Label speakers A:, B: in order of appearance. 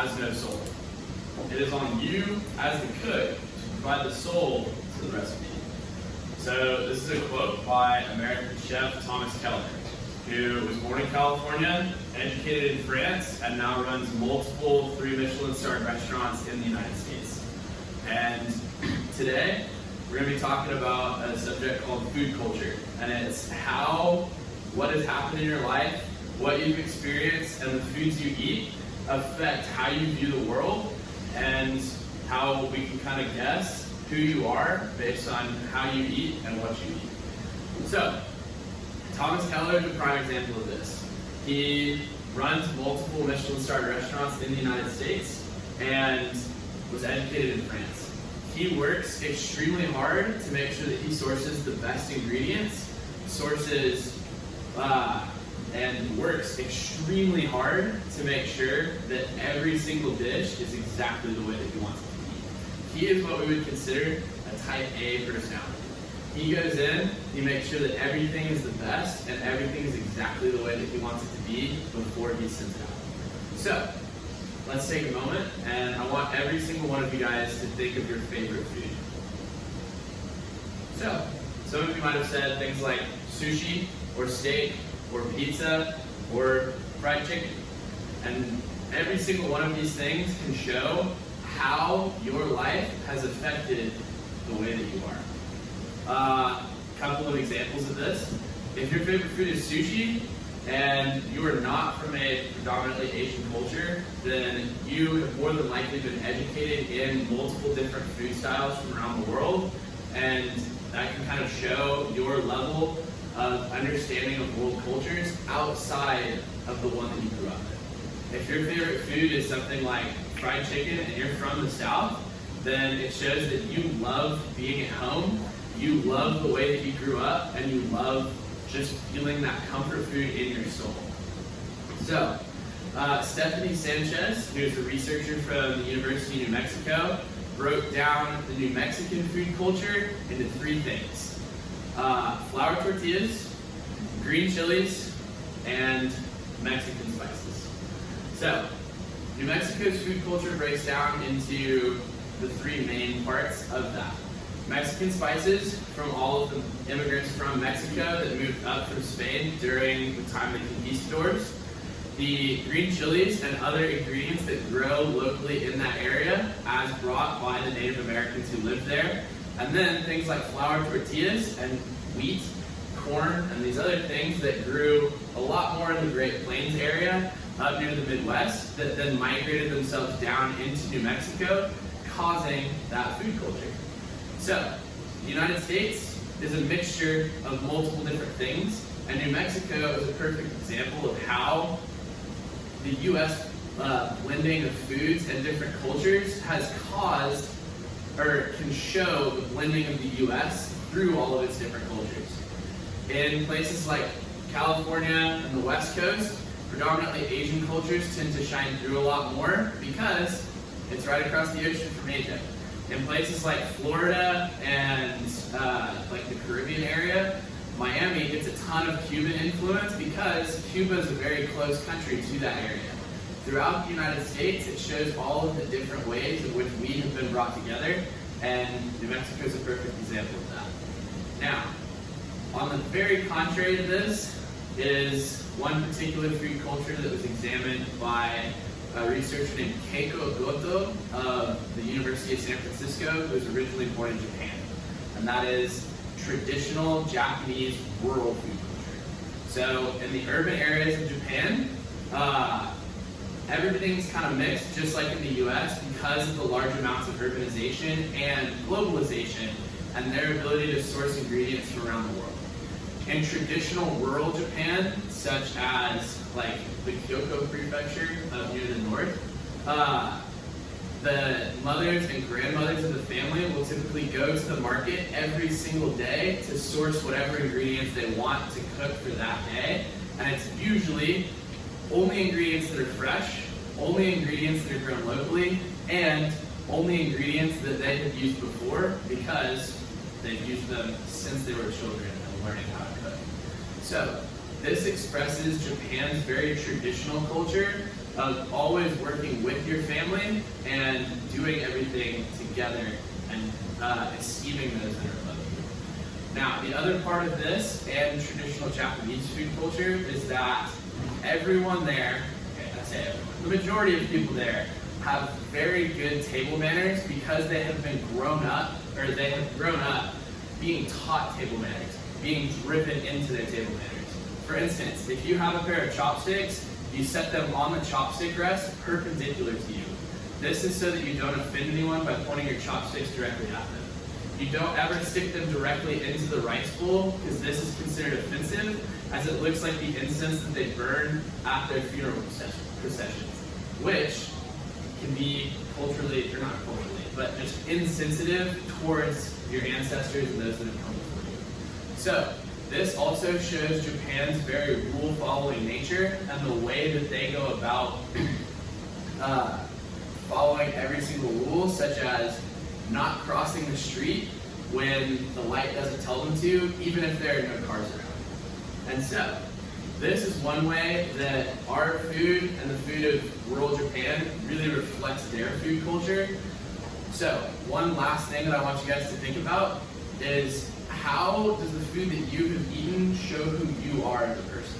A: has no soul. It is on you as the cook to provide the soul to the recipe. So this is a quote by American chef Thomas Keller, who was born in California, educated in France, and now runs multiple 3 Michelin-starred restaurants in the United States. And today, we're going to be talking about a subject called food culture. And it's how what has happened in your life, what you've experienced, and the foods you eat affect how you view the world and how we can kind of guess who you are based on how you eat and what you eat. So, Thomas Keller is a prime example of this. He runs multiple Michelin-starred restaurants in the United States and was educated in France. He works extremely hard to make sure that he sources the best ingredients, and works extremely hard to make sure that every single dish is exactly the way that he wants it to be. He is what we would consider a type A personality. He goes in, he makes sure that everything is the best and everything is exactly the way that he wants it to be before he sends it out. So, let's take a moment and I want every single one of you guys to think of your favorite food. So, some of you might have said things like sushi or steak or pizza or fried chicken. And every single one of these things can show how your life has affected the way that you are. A couple of examples of this. If your favorite food is sushi and you are not from a predominantly Asian culture, then you have more than likely been educated in multiple different food styles from around the world, and that can kind of show your level of understanding of world cultures outside of the one that you grew up in. If your favorite food is something like fried chicken and you're from the South, then it shows that you love being at home, you love the way that you grew up, and you love just feeling that comfort food in your soul. So, Stephanie Sanchez, who's a researcher from the University of New Mexico, broke down the New Mexican food culture into 3 things. Flour tortillas, green chilies, and Mexican spices. So, New Mexico's food culture breaks down into the 3 main parts of that. Mexican spices from all of the immigrants from Mexico that moved up from Spain during the time of the conquistadors. The green chilies and other ingredients that grow locally in that area as brought by the Native Americans who lived there. And then things like flour tortillas and wheat, corn, and these other things that grew a lot more in the Great Plains area up near the Midwest that then migrated themselves down into New Mexico, causing that food culture. So, the United States is a mixture of multiple different things, and New Mexico is a perfect example of how the U.S. Blending of foods and different cultures has caused, or can show, the blending of the U.S. through all of its different cultures. In places like California and the West Coast, predominantly Asian cultures tend to shine through a lot more because it's right across the ocean from Asia. In places like Florida and like the Caribbean area, Miami gets a ton of Cuban influence because Cuba is a very close country to that area. Throughout the United States, it shows all of the different ways in which we have been brought together, and New Mexico is a perfect example of that. Now, on the very contrary to this is one particular food culture that was examined by a researcher named Keiko Goto of the University of San Francisco, who was originally born in Japan. And that is traditional Japanese rural food culture. So in the urban areas of Japan, everything's kind of mixed, just like in the US, because of the large amounts of urbanization and globalization and their ability to source ingredients from around the world. In traditional rural Japan, such as like the Kyoto prefecture up near the north, the mothers and grandmothers of the family will typically go to the market every single day to source whatever ingredients they want to cook for that day. And it's usually only ingredients that are fresh, only ingredients that are grown locally, and only ingredients that they have used before because they've used them since they were children and learning how to cook. So this expresses Japan's very traditional culture of always working with your family and doing everything together and esteeming those that are above you. Now, the other part of this and traditional Japanese food culture is that everyone there, okay, I say everyone, the majority of people there have very good table manners because they have been grown up, or they have grown up being taught table manners, being driven into their table manners. For instance, if you have a pair of chopsticks, you set them on the chopstick rest perpendicular to you. This is so that you don't offend anyone by pointing your chopsticks directly at them. You don't ever stick them directly into the rice bowl because this is considered offensive, as it looks like the incense that they burn at their funeral processions, which can be culturally, or not culturally, but just insensitive towards your ancestors and those that have come before you. So, this also shows Japan's very rule-following nature and the way that they go about following every single rule, such as not crossing the street when the light doesn't tell them to, even if there are no cars around. And so, this is one way that our food and the food of rural Japan really reflects their food culture. So, one last thing that I want you guys to think about is, how does the food that you have eaten show who you are as a person?